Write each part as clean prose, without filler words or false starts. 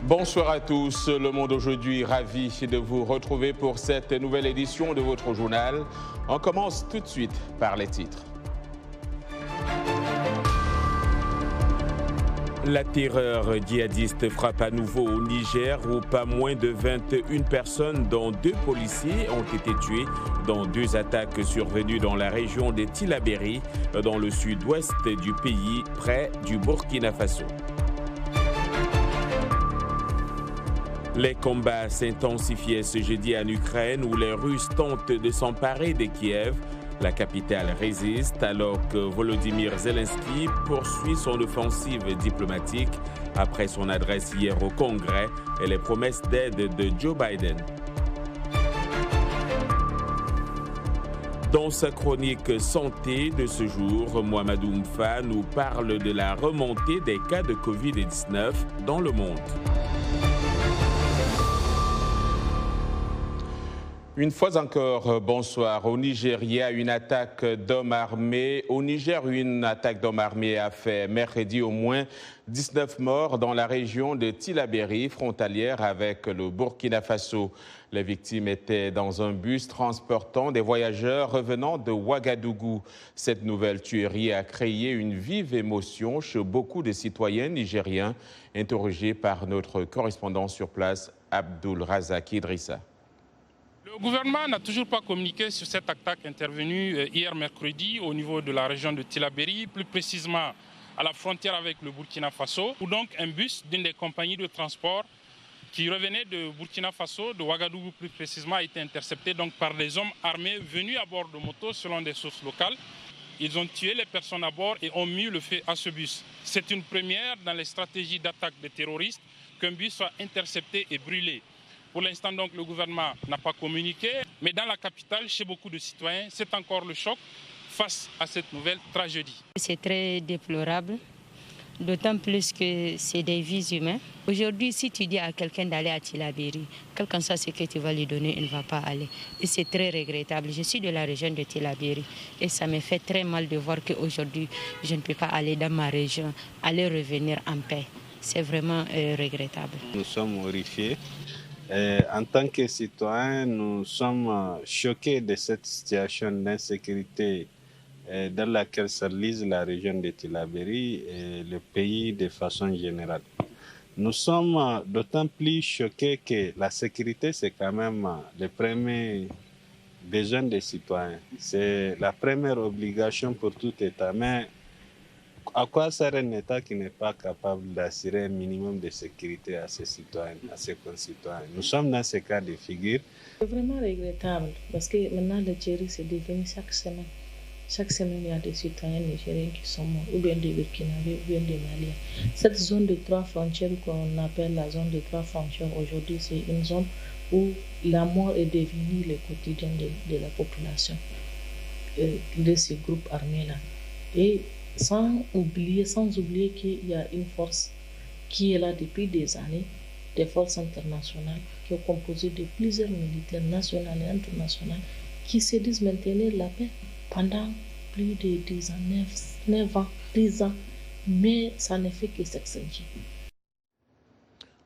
Bonsoir à tous, Le Monde aujourd'hui, ravi de vous retrouver pour cette nouvelle édition de votre journal. On commence tout de suite par les titres. La terreur djihadiste frappe à nouveau au Niger où pas moins de 21 personnes, dont 2 policiers, ont été tués dans 2 attaques survenues dans la région de Tillabéri, dans le sud-ouest du pays, près du Burkina Faso. Les combats s'intensifiaient ce jeudi en Ukraine où les Russes tentent de s'emparer de Kiev. La capitale résiste alors que Volodymyr Zelensky poursuit son offensive diplomatique après son adresse hier au Congrès et les promesses d'aide de Joe Biden. Dans sa chronique santé de ce jour, Mohamedou Mfa nous parle de la remontée des cas de Covid-19 dans le monde. Une fois encore, bonsoir. Au Nigeria, une attaque d'hommes armés. Au Niger, une attaque d'hommes armés a fait mercredi au moins 19 morts dans la région de Tillabéri, frontalière avec le Burkina Faso. Les victimes étaient dans un bus transportant des voyageurs revenant de Ouagadougou. Cette nouvelle tuerie a créé une vive émotion chez beaucoup de citoyens nigériens, interrogés par notre correspondant sur place, Abdul Razak Idrissa. Le gouvernement n'a toujours pas communiqué sur cette attaque intervenue hier mercredi au niveau de la région de Tillabéri, plus précisément à la frontière avec le Burkina Faso, où donc un bus d'une des compagnies de transport qui revenait de Burkina Faso, de Ouagadougou plus précisément, a été intercepté donc par des hommes armés venus à bord de motos selon des sources locales. Ils ont tué les personnes à bord et ont mis le feu à ce bus. C'est une première dans les stratégies d'attaque des terroristes qu'un bus soit intercepté et brûlé. Pour l'instant, donc, le gouvernement n'a pas communiqué, mais dans la capitale, chez beaucoup de citoyens, c'est encore le choc face à cette nouvelle tragédie. C'est très déplorable, d'autant plus que c'est des vies humaines. Aujourd'hui, si tu dis à quelqu'un d'aller à Tillabéri, quel qu'en soit ce que tu vas lui donner, il ne va pas aller. Et c'est très regrettable. Je suis de la région de Tillabéri et ça me fait très mal de voir qu'aujourd'hui, je ne peux pas aller dans ma région, aller revenir en paix. C'est vraiment regrettable. Nous sommes horrifiés. En tant que citoyens, nous sommes choqués de cette situation d'insécurité dans laquelle s'enlise la région de Tillabéri et le pays de façon générale. Nous sommes d'autant plus choqués que la sécurité, c'est quand même le premier besoin des citoyens. C'est la première obligation pour tout État. Mais à quoi sert un État qui n'est pas capable d'assurer un minimum de sécurité à ses citoyens, à ses concitoyens? Nous sommes dans ce cas de figure. C'est vraiment regrettable parce que maintenant le Tchèque c'est devenu chaque semaine. Chaque semaine, il y a des citoyens nigériens qui sont morts, ou bien des Burkinabés, ou bien des Maliens. Cette zone de 3 frontières qu'on appelle la zone de 3 frontières aujourd'hui, c'est une zone où la mort est devenue le quotidien de la population, de ces groupes armés-là. Et sans oublier qu'il y a une force qui est là depuis des années, des forces internationales, qui est composée de plusieurs militaires nationaux et internationaux, qui se disent maintenir la paix pendant plus de 10 ans, 9 ans, 10 ans, mais ça ne fait que s'accentuer.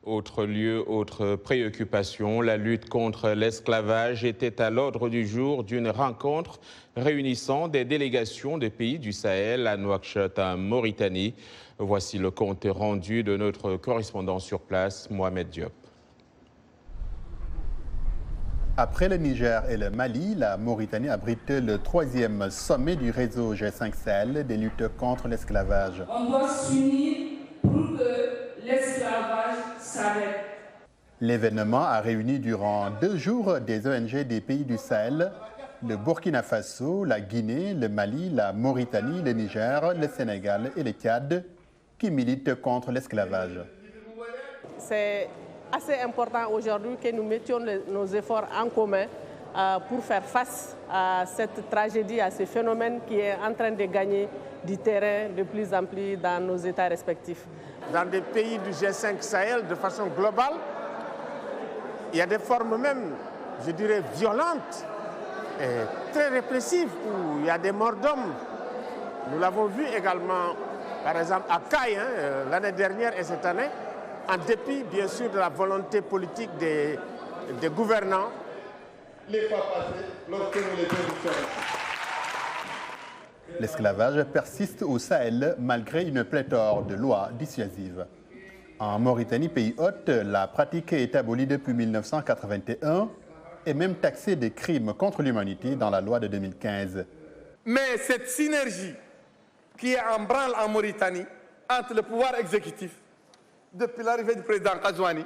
Autre lieu, autre préoccupation, la lutte contre l'esclavage était à l'ordre du jour d'une rencontre réunissant des délégations de pays du Sahel à Nouakchott, en Mauritanie. Voici le compte rendu de notre correspondant sur place, Mohamed Diop. Après le Niger et le Mali, la Mauritanie abrite le 3e sommet du réseau G5 Sahel des luttes contre l'esclavage. On doit s'unir pour que l'esclavage s'arrête. L'événement a réuni durant 2 jours des ONG des pays du Sahel, le Burkina Faso, la Guinée, le Mali, la Mauritanie, le Niger, le Sénégal et le Tchad, qui militent contre l'esclavage. C'est assez important aujourd'hui que nous mettions nos efforts en commun pour faire face à cette tragédie, à ce phénomène qui est en train de gagner du terrain de plus en plus dans nos États respectifs. Dans des pays du G5 Sahel, de façon globale, il y a des formes même, je dirais, violentes et très répressives, où il y a des morts d'hommes. Nous l'avons vu également, par exemple, à Caille, l'année dernière et cette année, en dépit, bien sûr, de la volonté politique des gouvernants. Les fois passées, lorsque nous les dénonçons. L'esclavage persiste au Sahel malgré une pléthore de lois dissuasives. En Mauritanie, pays hôte, la pratique est abolie depuis 1981 et même taxée des crimes contre l'humanité dans la loi de 2015. Mais cette synergie qui est en branle en Mauritanie entre le pouvoir exécutif, depuis l'arrivée du président Kazouani,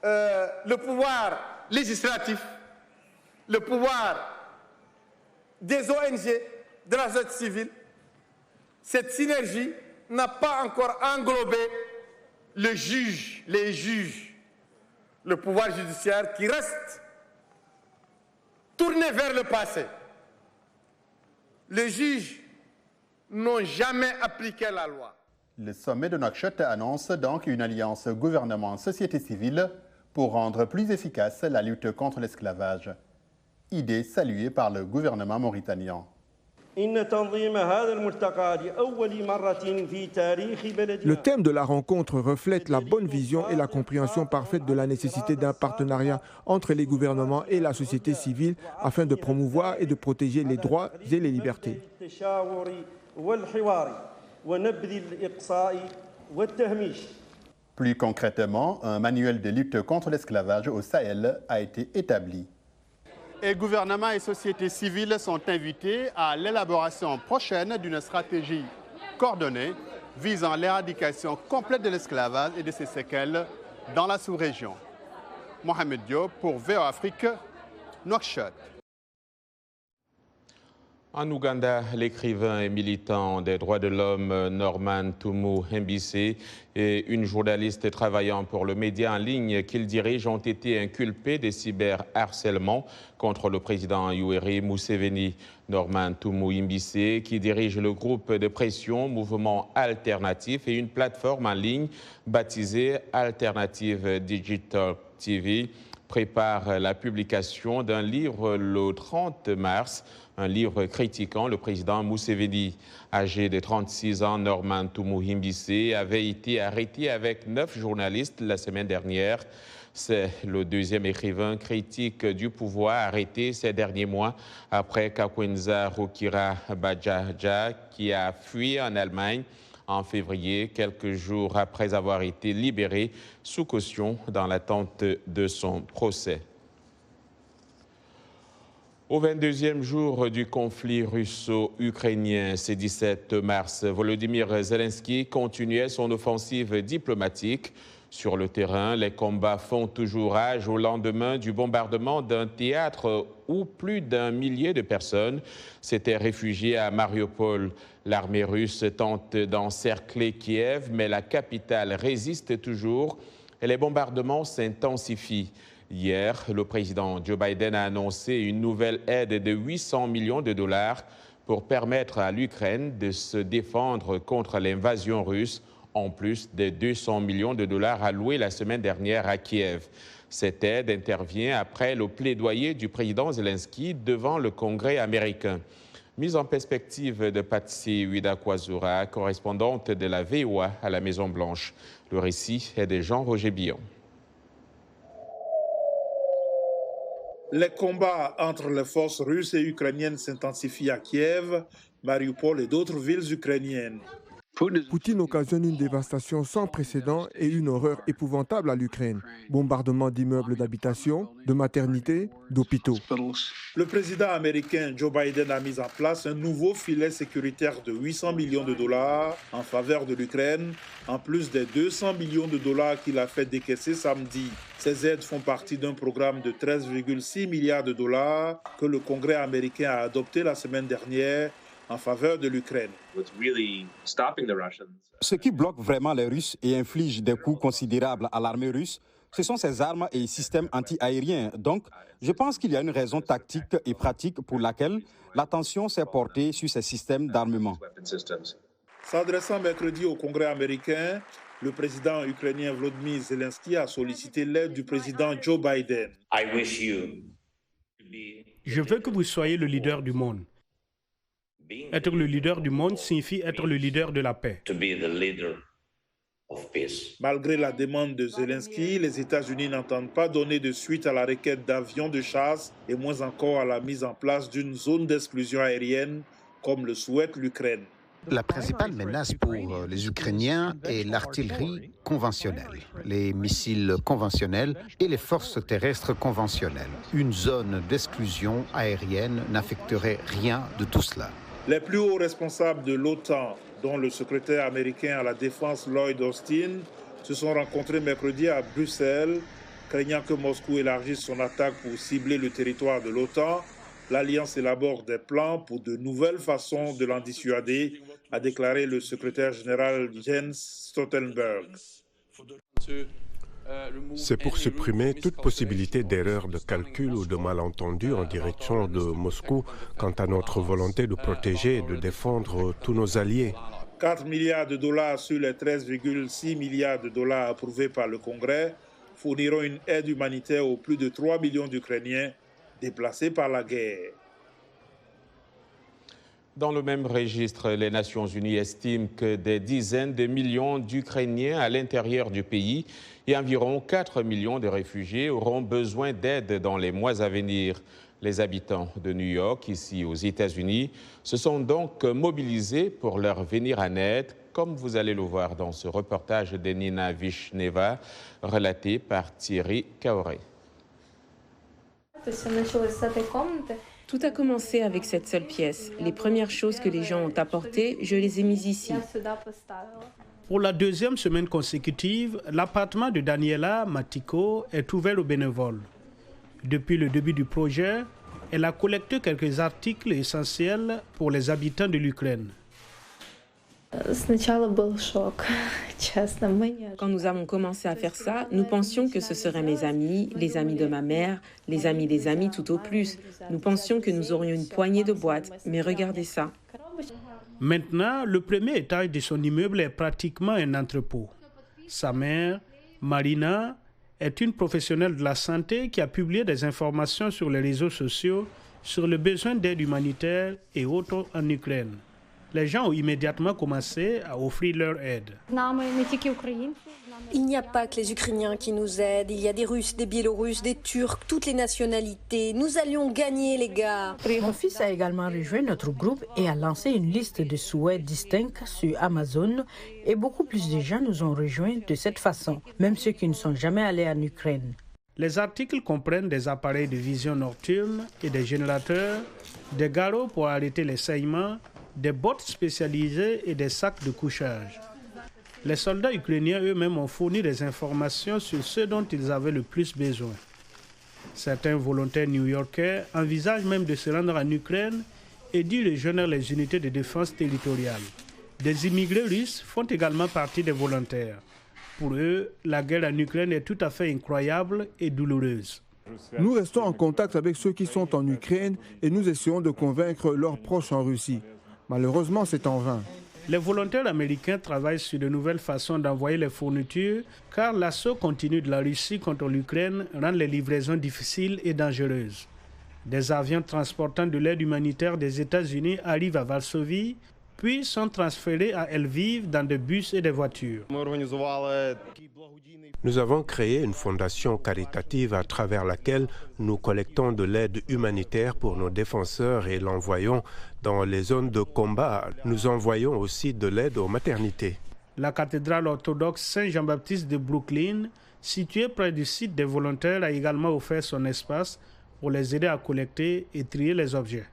le pouvoir législatif, le pouvoir des ONG, de la société civile, cette synergie n'a pas encore englobé les juges, le pouvoir judiciaire qui reste tourné vers le passé. Les juges n'ont jamais appliqué la loi. Le sommet de Nouakchott annonce donc une alliance gouvernement-société civile pour rendre plus efficace la lutte contre l'esclavage. Idée saluée par le gouvernement mauritanien. Le thème de la rencontre reflète la bonne vision et la compréhension parfaite de la nécessité d'un partenariat entre les gouvernements et la société civile afin de promouvoir et de protéger les droits et les libertés. Plus concrètement, un manuel de lutte contre l'esclavage au Sahel a été établi. Et gouvernement et société civile sont invités à l'élaboration prochaine d'une stratégie coordonnée visant l'éradication complète de l'esclavage et de ses séquelles dans la sous-région. Mohamed Diop pour VOA Afrique, Nouakchott. En Ouganda, l'écrivain et militant des droits de l'homme Norman Tumu Mbise et une journaliste travaillant pour le média en ligne qu'il dirige ont été inculpés de cyberharcèlement contre le président Yoweri Museveni. Norman Tumu Mbise, qui dirige le groupe de pression Mouvement Alternatif et une plateforme en ligne baptisée Alternative Digital TV, prépare la publication d'un livre le 30 mars, un livre critiquant le président Museveni. Âgé de 36 ans, Norman Tumu Mbise avait été arrêté avec 9 journalistes la semaine dernière. C'est le deuxième écrivain critique du pouvoir arrêté ces derniers mois après Kakwenza Rukira Bajaja qui a fui en Allemagne en février, quelques jours après avoir été libéré sous caution dans l'attente de son procès. Au 22e jour du conflit russo-ukrainien, ce 17 mars, Volodymyr Zelensky continuait son offensive diplomatique. Sur le terrain, les combats font toujours rage au lendemain du bombardement d'un théâtre où plus d'un millier de personnes s'étaient réfugiées à Mariupol. L'armée russe tente d'encercler Kiev, mais la capitale résiste toujours et les bombardements s'intensifient. Hier, le président Joe Biden a annoncé une nouvelle aide de 800 millions de dollars pour permettre à l'Ukraine de se défendre contre l'invasion russe, en plus des 200 millions de dollars alloués la semaine dernière à Kiev. Cette aide intervient après le plaidoyer du président Zelensky devant le Congrès américain. Mise en perspective de Patsy Widakwazura, correspondante de la VOA à la Maison-Blanche. Le récit est de Jean-Roger Billon. Les combats entre les forces russes et ukrainiennes s'intensifient à Kiev, Mariupol et d'autres villes ukrainiennes. Poutine occasionne une dévastation sans précédent et une horreur épouvantable à l'Ukraine. Bombardement d'immeubles d'habitation, de maternités, d'hôpitaux. Le président américain Joe Biden a mis en place un nouveau filet sécuritaire de 800 millions de dollars en faveur de l'Ukraine, en plus des 200 millions de dollars qu'il a fait décaisser samedi. Ces aides font partie d'un programme de 13,6 milliards de dollars que le Congrès américain a adopté la semaine dernière en faveur de l'Ukraine. Ce qui bloque vraiment les Russes et inflige des coûts considérables à l'armée russe, ce sont ses armes et systèmes anti-aériens. Donc, je pense qu'il y a une raison tactique et pratique pour laquelle l'attention s'est portée sur ces systèmes d'armement. S'adressant mercredi au Congrès américain, le président ukrainien Volodymyr Zelensky a sollicité l'aide du président Joe Biden. Je veux que vous soyez le leader du monde. Être le leader du monde signifie être le leader de la paix. Malgré la demande de Zelensky, les États-Unis n'entendent pas donner de suite à la requête d'avions de chasse et moins encore à la mise en place d'une zone d'exclusion aérienne comme le souhaite l'Ukraine. La principale menace pour les Ukrainiens est l'artillerie conventionnelle, les missiles conventionnels et les forces terrestres conventionnelles. Une zone d'exclusion aérienne n'affecterait rien de tout cela. Les plus hauts responsables de l'OTAN, dont le secrétaire américain à la Défense Lloyd Austin, se sont rencontrés mercredi à Bruxelles, craignant que Moscou élargisse son attaque pour cibler le territoire de l'OTAN. L'Alliance élabore des plans pour de nouvelles façons de l'en dissuader, a déclaré le secrétaire général Jens Stoltenberg. C'est pour supprimer toute possibilité d'erreur de calcul ou de malentendu en direction de Moscou quant à notre volonté de protéger et de défendre tous nos alliés. 4 milliards de dollars sur les 13,6 milliards de dollars approuvés par le Congrès fourniront une aide humanitaire aux plus de 3 millions d'Ukrainiens déplacés par la guerre. Dans le même registre, les Nations Unies estiment que des dizaines de millions d'Ukrainiens à l'intérieur du pays et environ 4 millions de réfugiés auront besoin d'aide dans les mois à venir. Les habitants de New York, ici aux États-Unis, se sont donc mobilisés pour leur venir en aide, comme vous allez le voir dans ce reportage de Nina Vishneva, relaté par Thierry Kaoré. Tout a commencé avec cette seule pièce. Les premières choses que les gens ont apportées, je les ai mises ici. Pour la deuxième semaine consécutive, l'appartement de Daniela Matiko est ouvert aux bénévoles. Depuis le début du projet, elle a collecté quelques articles essentiels pour les habitants de l'Ukraine. Quand nous avons commencé à faire ça, nous pensions que ce seraient mes amis, les amis de ma mère, les amis des amis tout au plus. Nous pensions que nous aurions une poignée de boîtes, mais regardez ça. Maintenant, le premier étage de son immeuble est pratiquement un entrepôt. Sa mère, Marina, est une professionnelle de la santé qui a publié des informations sur les réseaux sociaux sur le besoin d'aide humanitaire et autres en Ukraine. Les gens ont immédiatement commencé à offrir leur aide. Il n'y a pas que les Ukrainiens qui nous aident, il y a des Russes, des Biélorusses, des Turcs, toutes les nationalités. Nous allions gagner, les gars. Mon fils a également rejoint notre groupe et a lancé une liste de souhaits distincts sur Amazon et beaucoup plus de gens nous ont rejoints de cette façon, même ceux qui ne sont jamais allés en Ukraine. Les articles comprennent des appareils de vision nocturne et des générateurs, des garrots pour arrêter les saignements, des bottes spécialisées et des sacs de couchage. Les soldats ukrainiens eux-mêmes ont fourni des informations sur ce dont ils avaient le plus besoin. Certains volontaires new-yorkais envisagent même de se rendre en Ukraine et d'y rejoindre les unités de défense territoriale. Des immigrés russes font également partie des volontaires. Pour eux, la guerre en Ukraine est tout à fait incroyable et douloureuse. Nous restons en contact avec ceux qui sont en Ukraine et nous essayons de convaincre leurs proches en Russie. Malheureusement, c'est en vain. Les volontaires américains travaillent sur de nouvelles façons d'envoyer les fournitures car l'assaut continu de la Russie contre l'Ukraine rend les livraisons difficiles et dangereuses. Des avions transportant de l'aide humanitaire des États-Unis arrivent à Varsovie, puis sont transférés à Lviv dans des bus et des voitures. Nous avons créé une fondation caritative à travers laquelle nous collectons de l'aide humanitaire pour nos défenseurs et l'envoyons dans les zones de combat. Nous envoyons aussi de l'aide aux maternités. La cathédrale orthodoxe Saint-Jean-Baptiste de Brooklyn, située près du site des volontaires, a également offert son espace pour les aider à collecter et trier les objets.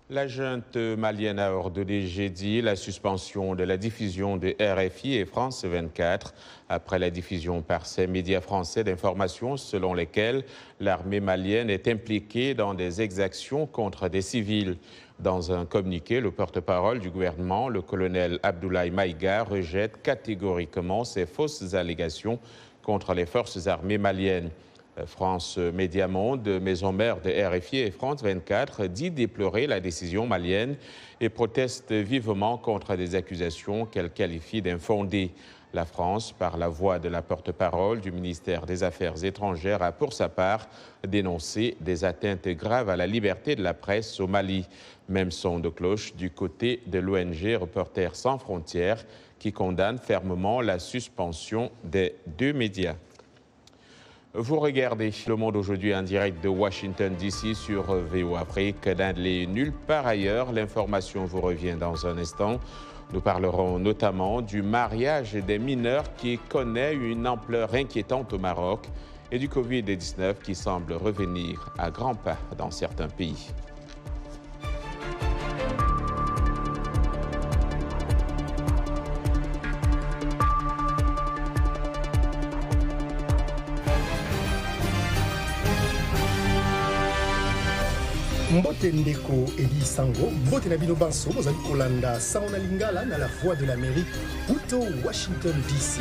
La junte malienne a ordonné jeudi la suspension de la diffusion de RFI et France 24 après la diffusion par ces médias français d'informations selon lesquelles l'armée malienne est impliquée dans des exactions contre des civils. Dans un communiqué, le porte-parole du gouvernement, le colonel Abdoulaye Maïga, rejette catégoriquement ces fausses allégations contre les forces armées maliennes. France Média Monde, maison mère de RFI et France 24, dit déplorer la décision malienne et proteste vivement contre des accusations qu'elle qualifie d'infondées. La France, par la voix de la porte-parole du ministère des Affaires étrangères, a pour sa part dénoncé des atteintes graves à la liberté de la presse au Mali. Même son de cloche du côté de l'ONG Reporters sans frontières qui condamne fermement la suspension des 2 médias. Vous regardez Le Monde aujourd'hui en direct de Washington DC sur VOA Afrique. N'allez nulle part ailleurs, l'information vous revient dans un instant. Nous parlerons notamment du mariage des mineurs qui connaît une ampleur inquiétante au Maroc et du Covid-19 qui semble revenir à grands pas dans certains pays. Mbote Ndeko Eli Sango, mbote na bino banso, bozali kolanda Saona Lingala na la Voix de l'Amérique, Uto Washington DC.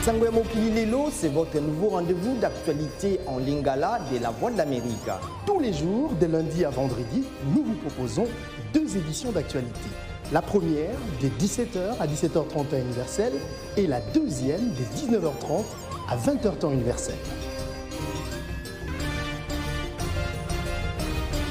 Sango ya Mokili Lelo, c'est votre nouveau rendez-vous d'actualité en Lingala de la Voix de l'Amérique. Tous les jours, de lundi à vendredi, nous vous proposons 2 éditions d'actualité. La première de 17h à 17h30 temps universel et la deuxième de 19h30 à 20h temps universel.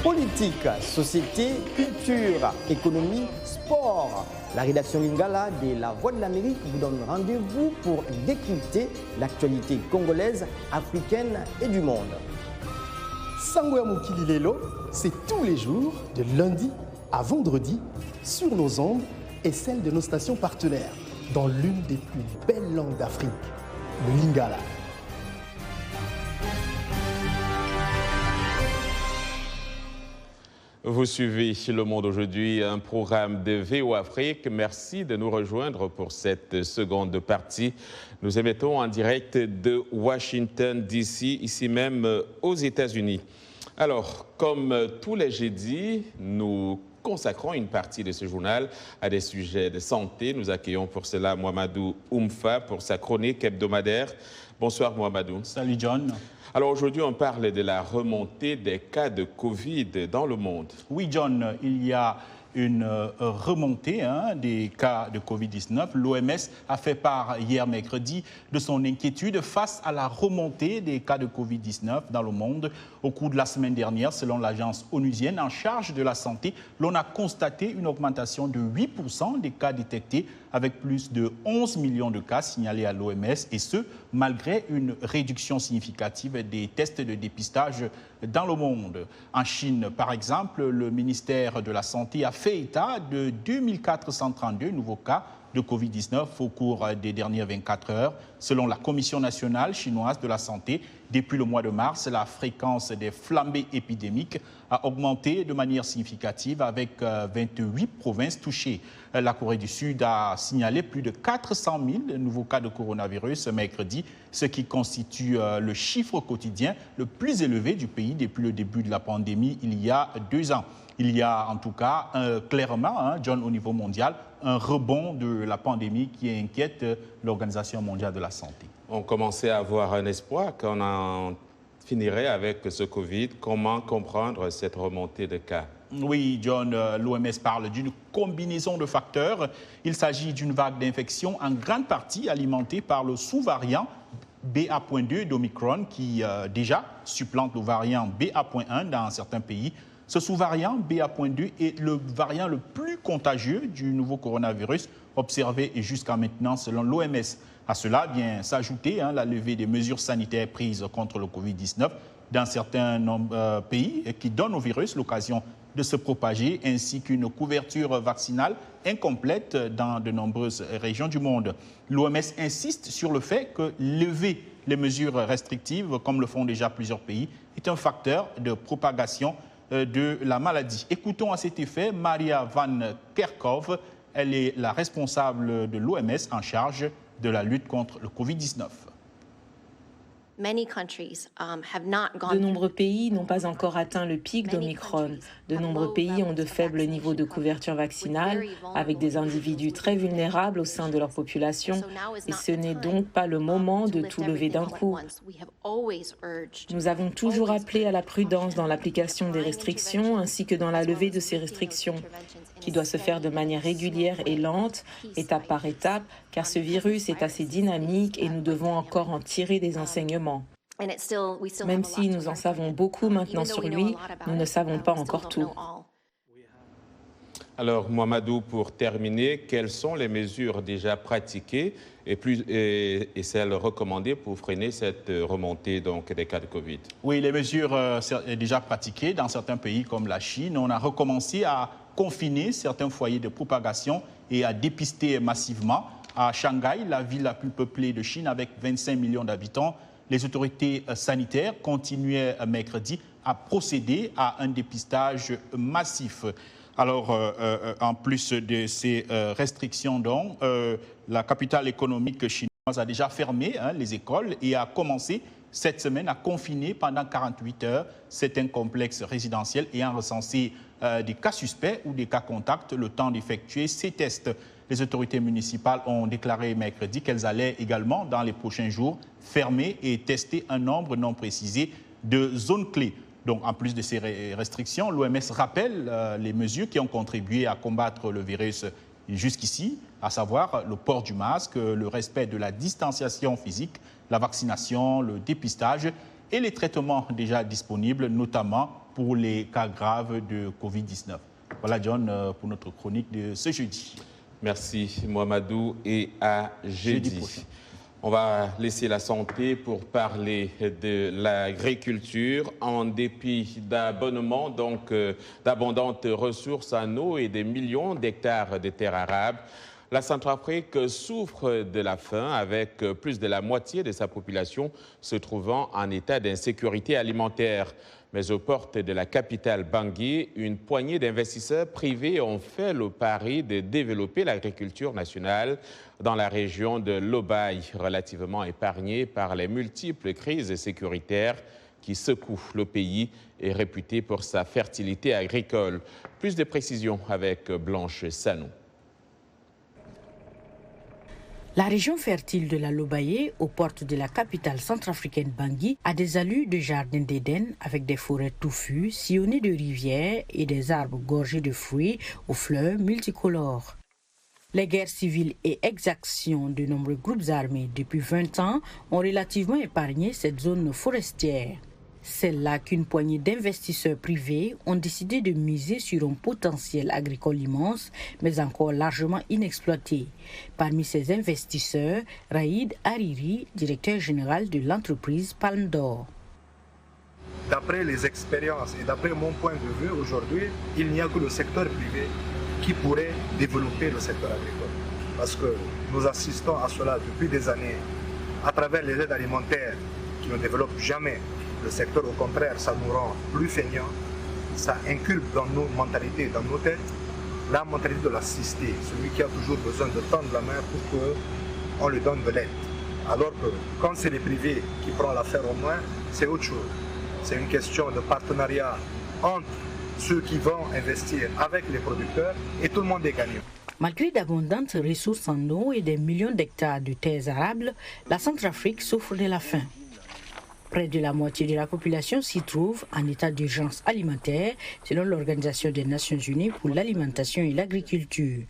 Politique, société, culture, économie, sport. La rédaction Lingala de la Voix de l'Amérique vous donne rendez-vous pour décrypter l'actualité congolaise, africaine et du monde. Sango ya Mokili Lelo, c'est tous les jours, de lundi à vendredi, sur nos ondes et celles de nos stations partenaires, dans l'une des plus belles langues d'Afrique, le Lingala. Vous suivez Le Monde aujourd'hui, un programme de VOA Afrique. Merci de nous rejoindre pour cette seconde partie. Nous émettons en direct de Washington DC, ici même aux États-Unis. Alors, comme tous les jeudis, nous consacrons une partie de ce journal à des sujets de santé. Nous accueillons pour cela Mohamedou Oumfa pour sa chronique hebdomadaire. Bonsoir Mohamedou. Salut John. Alors aujourd'hui, on parle de la remontée des cas de Covid dans le monde. Oui John, il y a une remontée des cas de Covid-19. L'OMS a fait part hier mercredi de son inquiétude face à la remontée des cas de Covid-19 dans le monde. Au cours de la semaine dernière, selon l'agence onusienne en charge de la santé, l'on a constaté une augmentation de 8% des cas détectés avec plus de 11 millions de cas signalés à l'OMS et ce, malgré une réduction significative des tests de dépistage dans le monde. En Chine, par exemple, le ministère de la Santé a fait état de 2432 nouveaux cas de Covid-19 au cours des dernières 24 heures. Selon la Commission nationale chinoise de la santé, depuis le mois de mars, la fréquence des flambées épidémiques a augmenté de manière significative avec 28 provinces touchées. La Corée du Sud a signalé plus de 400 000 nouveaux cas de coronavirus mercredi, ce qui constitue le chiffre quotidien le plus élevé du pays depuis le début de la pandémie il y a 2 ans. Il y a en tout cas clairement, John, au niveau mondial, un rebond de la pandémie qui inquiète l'Organisation mondiale de la santé. On commençait à avoir un espoir qu'on en finirait avec ce Covid. Comment comprendre cette remontée de cas? Oui, John, l'OMS parle d'une combinaison de facteurs. Il s'agit d'une vague d'infection en grande partie alimentée par le sous-variant BA.2 d'Omicron qui déjà supplante le variant BA.1 dans certains pays. Ce sous-variant BA.2 est le variant le plus contagieux du nouveau coronavirus observé jusqu'à maintenant selon l'OMS. À cela vient s'ajouter la levée des mesures sanitaires prises contre le Covid-19 dans certains pays qui donnent au virus l'occasion de se propager ainsi qu'une couverture vaccinale incomplète dans de nombreuses régions du monde. L'OMS insiste sur le fait que lever les mesures restrictives, comme le font déjà plusieurs pays, est un facteur de propagation de la maladie. Écoutons à cet effet Maria Van Kerkhove. Elle est la responsable de l'OMS en charge de la lutte contre le Covid-19. De nombreux pays n'ont pas encore atteint le pic d'Omicron. De nombreux pays ont de faibles niveaux de couverture vaccinale, avec des individus très vulnérables au sein de leur population, et ce n'est donc pas le moment de tout lever d'un coup. Nous avons toujours appelé à la prudence dans l'application des restrictions ainsi que dans la levée de ces restrictions, qui doit se faire de manière régulière et lente, étape par étape, car ce virus est assez dynamique et nous devons encore en tirer des enseignements. Même si nous en savons beaucoup maintenant sur lui, nous ne savons pas encore tout. Alors, Mohamedou, pour terminer, quelles sont les mesures déjà pratiquées et celles recommandées pour freiner cette remontée des cas de Covid? Oui, les mesures déjà pratiquées dans certains pays comme la Chine. On a recommencé à confiner certains foyers de propagation et à dépister massivement. À Shanghai, la ville la plus peuplée de Chine avec 25 millions d'habitants, les autorités sanitaires continuaient mercredi à procéder à un dépistage massif. Alors, en plus de ces restrictions, donc, la capitale économique chinoise a déjà fermé les écoles et a commencé cette semaine à confiner pendant 48 heures certains complexes résidentiels ayant recensé des cas suspects ou des cas contacts, le temps d'effectuer ces tests. Les autorités municipales ont déclaré mercredi qu'elles allaient également, dans les prochains jours, fermer et tester un nombre non précisé de zones clés. Donc, en plus de ces restrictions, l'OMS rappelle les mesures qui ont contribué à combattre le virus jusqu'ici, à savoir le port du masque, le respect de la distanciation physique, la vaccination, le dépistage et les traitements déjà disponibles, notamment pour les cas graves de Covid-19. Voilà, John, pour notre chronique de ce jeudi. Merci, Mohamedou, et à jeudi prochain. On va laisser la santé pour parler de l'agriculture. En dépit d'abonnements, donc d'abondantes ressources en eau et des millions d'hectares de terres arables, la Centrafrique souffre de la faim avec plus de la moitié de sa population se trouvant en état d'insécurité alimentaire. Mais aux portes de la capitale Bangui, une poignée d'investisseurs privés ont fait le pari de développer l'agriculture nationale dans la région de l'Obaï, relativement épargnée par les multiples crises sécuritaires qui secouent le pays et réputée pour sa fertilité agricole. Plus de précisions avec Blanche Sanou. La région fertile de la Lobaye, aux portes de la capitale centrafricaine Bangui, a des allures de jardins d'Éden avec des forêts touffues, sillonnées de rivières et des arbres gorgés de fruits aux fleurs multicolores. Les guerres civiles et exactions de nombreux groupes armés depuis 20 ans ont relativement épargné cette zone forestière. C'est là qu'une poignée d'investisseurs privés ont décidé de miser sur un potentiel agricole immense, mais encore largement inexploité. Parmi ces investisseurs, Raïd Hariri, directeur général de l'entreprise Palme d'Or. D'après les expériences et d'après mon point de vue aujourd'hui, il n'y a que le secteur privé qui pourrait développer le secteur agricole. Parce que nous assistons à cela depuis des années à travers les aides alimentaires qui ne développent jamais le secteur. Au contraire, ça nous rend plus feignants, ça inculque dans nos mentalités, dans nos têtes, la mentalité de l'assister, celui qui a toujours besoin de tendre la main pour qu'on lui donne de l'aide. Alors que quand c'est les privés qui prennent l'affaire au moins, c'est autre chose. C'est une question de partenariat entre ceux qui vont investir avec les producteurs et tout le monde est gagnant. Malgré d'abondantes ressources en eau et des millions d'hectares de terres arables, la Centrafrique souffre de la faim. Près de la moitié de la population s'y trouve en état d'urgence alimentaire, selon l'Organisation des Nations Unies pour l'alimentation et l'agriculture.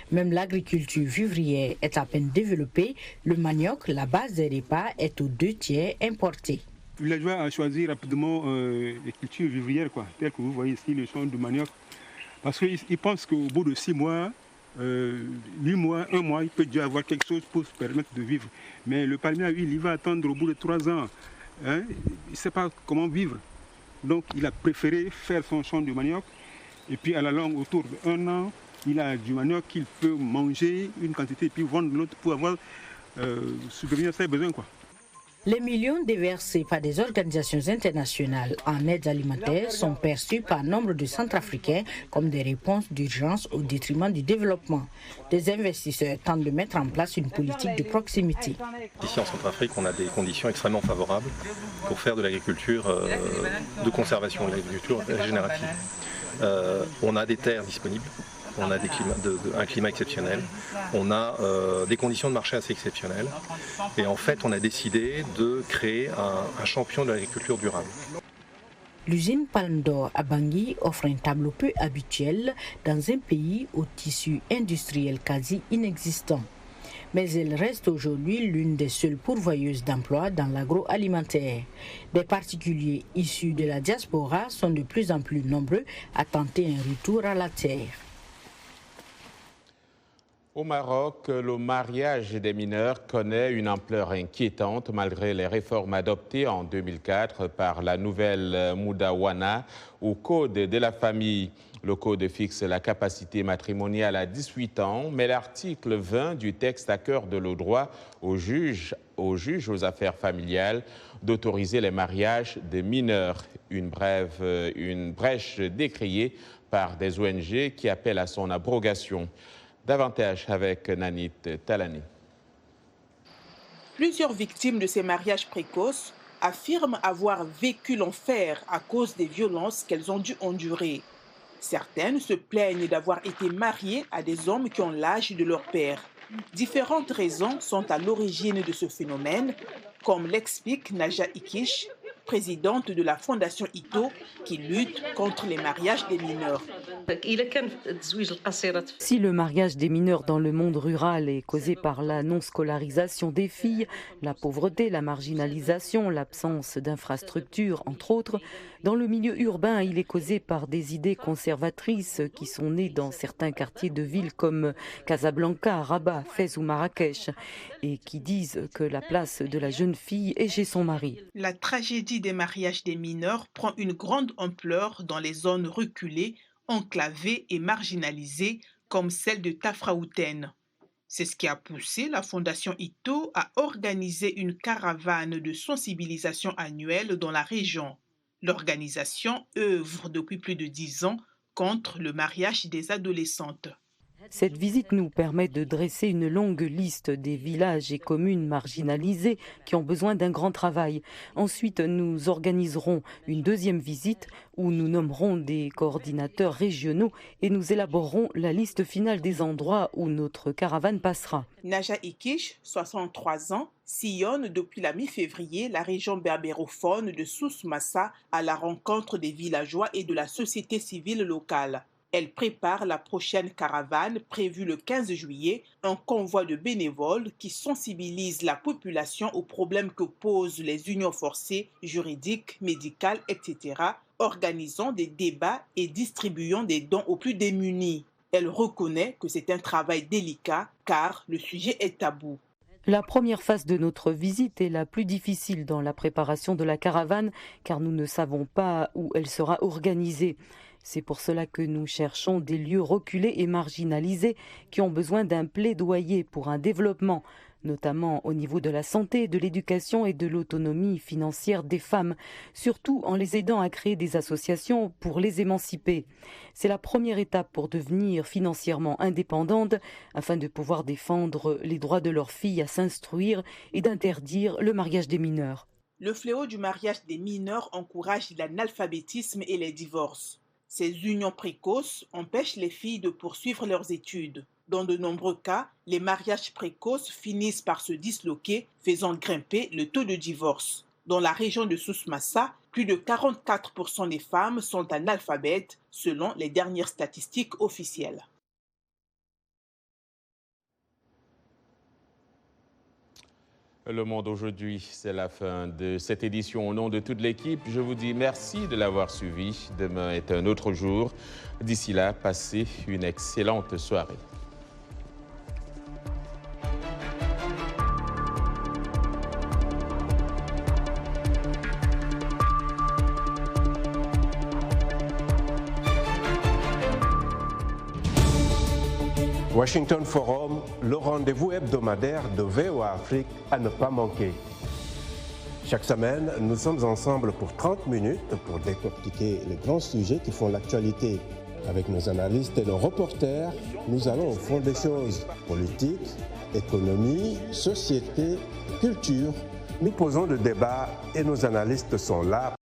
Même l'agriculture vivrière est à peine développée, le manioc, la base des repas, est aux 2/3 importé. Les villageois ont choisi rapidement les cultures vivrières, telles que vous voyez ici, le champ de manioc, parce qu'ils pensent qu'au bout de 6 mois, 8 mois, 1 mois, il peut déjà avoir quelque chose pour se permettre de vivre. Mais le palmier à huile, il va attendre au bout de 3 ans. Il ne sait pas comment vivre. Donc il a préféré faire son champ de manioc et puis à la longue, autour d'1 an, il a du manioc qu'il peut manger une quantité et puis vendre l'autre pour avoir subvenir à ses besoins. Les millions déversés par des organisations internationales en aide alimentaire sont perçus par nombre de Centrafricains comme des réponses d'urgence au détriment du développement. Des investisseurs tentent de mettre en place une politique de proximité. Ici en Centrafrique, on a des conditions extrêmement favorables pour faire de l'agriculture de conservation, de l'agriculture régénérative. On a des terres disponibles. On a un climat exceptionnel, on a des conditions de marché assez exceptionnelles et en fait on a décidé de créer un champion de l'agriculture durable. L'usine Palme d'Or à Bangui offre un tableau peu habituel dans un pays au tissu industriel quasi inexistant. Mais elle reste aujourd'hui l'une des seules pourvoyeuses d'emplois dans l'agroalimentaire. Des particuliers issus de la diaspora sont de plus en plus nombreux à tenter un retour à la terre. Au Maroc, le mariage des mineurs connaît une ampleur inquiétante malgré les réformes adoptées en 2004 par la nouvelle Moudawana au Code de la famille. Le Code fixe la capacité matrimoniale à 18 ans, mais l'article 20 du texte accorde le droit aux juges aux affaires familiales d'autoriser les mariages des mineurs. Une brèche décriée par des ONG qui appellent à son abrogation. Davantage avec Nanit Talani. Plusieurs victimes de ces mariages précoces affirment avoir vécu l'enfer à cause des violences qu'elles ont dû endurer. Certaines se plaignent d'avoir été mariées à des hommes qui ont l'âge de leur père. Différentes raisons sont à l'origine de ce phénomène, comme l'explique Naja Ikish, présidente de la Fondation Ito, qui lutte contre les mariages des mineurs. Si le mariage des mineurs dans le monde rural est causé par la non-scolarisation des filles, la pauvreté, la marginalisation, l'absence d'infrastructures, entre autres, dans le milieu urbain, il est causé par des idées conservatrices qui sont nées dans certains quartiers de villes comme Casablanca, Rabat, Fès ou Marrakech, et qui disent que la place de la jeune fille est chez son mari. La tragédie des mariages des mineurs prend une grande ampleur dans les zones reculées, enclavées et marginalisées comme celle de Tafraouten. C'est ce qui a poussé la Fondation Ito à organiser une caravane de sensibilisation annuelle dans la région. L'organisation œuvre depuis plus de 10 ans contre le mariage des adolescentes. Cette visite nous permet de dresser une longue liste des villages et communes marginalisés qui ont besoin d'un grand travail. Ensuite, nous organiserons une deuxième visite où nous nommerons des coordinateurs régionaux et nous élaborerons la liste finale des endroits où notre caravane passera. Naja Ikish, 63 ans, sillonne depuis la mi-février la région berbérophone de Souss-Massa à la rencontre des villageois et de la société civile locale. Elle prépare la prochaine caravane prévue le 15 juillet, un convoi de bénévoles qui sensibilise la population aux problèmes que posent les unions forcées, juridiques, médicales, etc., organisant des débats et distribuant des dons aux plus démunis. Elle reconnaît que c'est un travail délicat car le sujet est tabou. La première phase de notre visite est la plus difficile dans la préparation de la caravane car nous ne savons pas où elle sera organisée. C'est pour cela que nous cherchons des lieux reculés et marginalisés qui ont besoin d'un plaidoyer pour un développement, notamment au niveau de la santé, de l'éducation et de l'autonomie financière des femmes, surtout en les aidant à créer des associations pour les émanciper. C'est la première étape pour devenir financièrement indépendantes afin de pouvoir défendre les droits de leurs filles à s'instruire et d'interdire le mariage des mineurs. Le fléau du mariage des mineurs encourage l'analphabétisme et les divorces. Ces unions précoces empêchent les filles de poursuivre leurs études. Dans de nombreux cas, les mariages précoces finissent par se disloquer, faisant grimper le taux de divorce. Dans la région de Souss-Massa, plus de 44% des femmes sont analphabètes, selon les dernières statistiques officielles. Le Monde aujourd'hui, c'est la fin de cette édition. Au nom de toute l'équipe, je vous dis merci de l'avoir suivi. Demain est un autre jour. D'ici là, passez une excellente soirée. Washington Forum, le rendez-vous hebdomadaire de VOA Afrique à ne pas manquer. Chaque semaine, nous sommes ensemble pour 30 minutes pour décortiquer les grands sujets qui font l'actualité. Avec nos analystes et nos reporters, nous allons au fond des choses. Politique, économie, société, culture. Nous posons le débat et nos analystes sont là.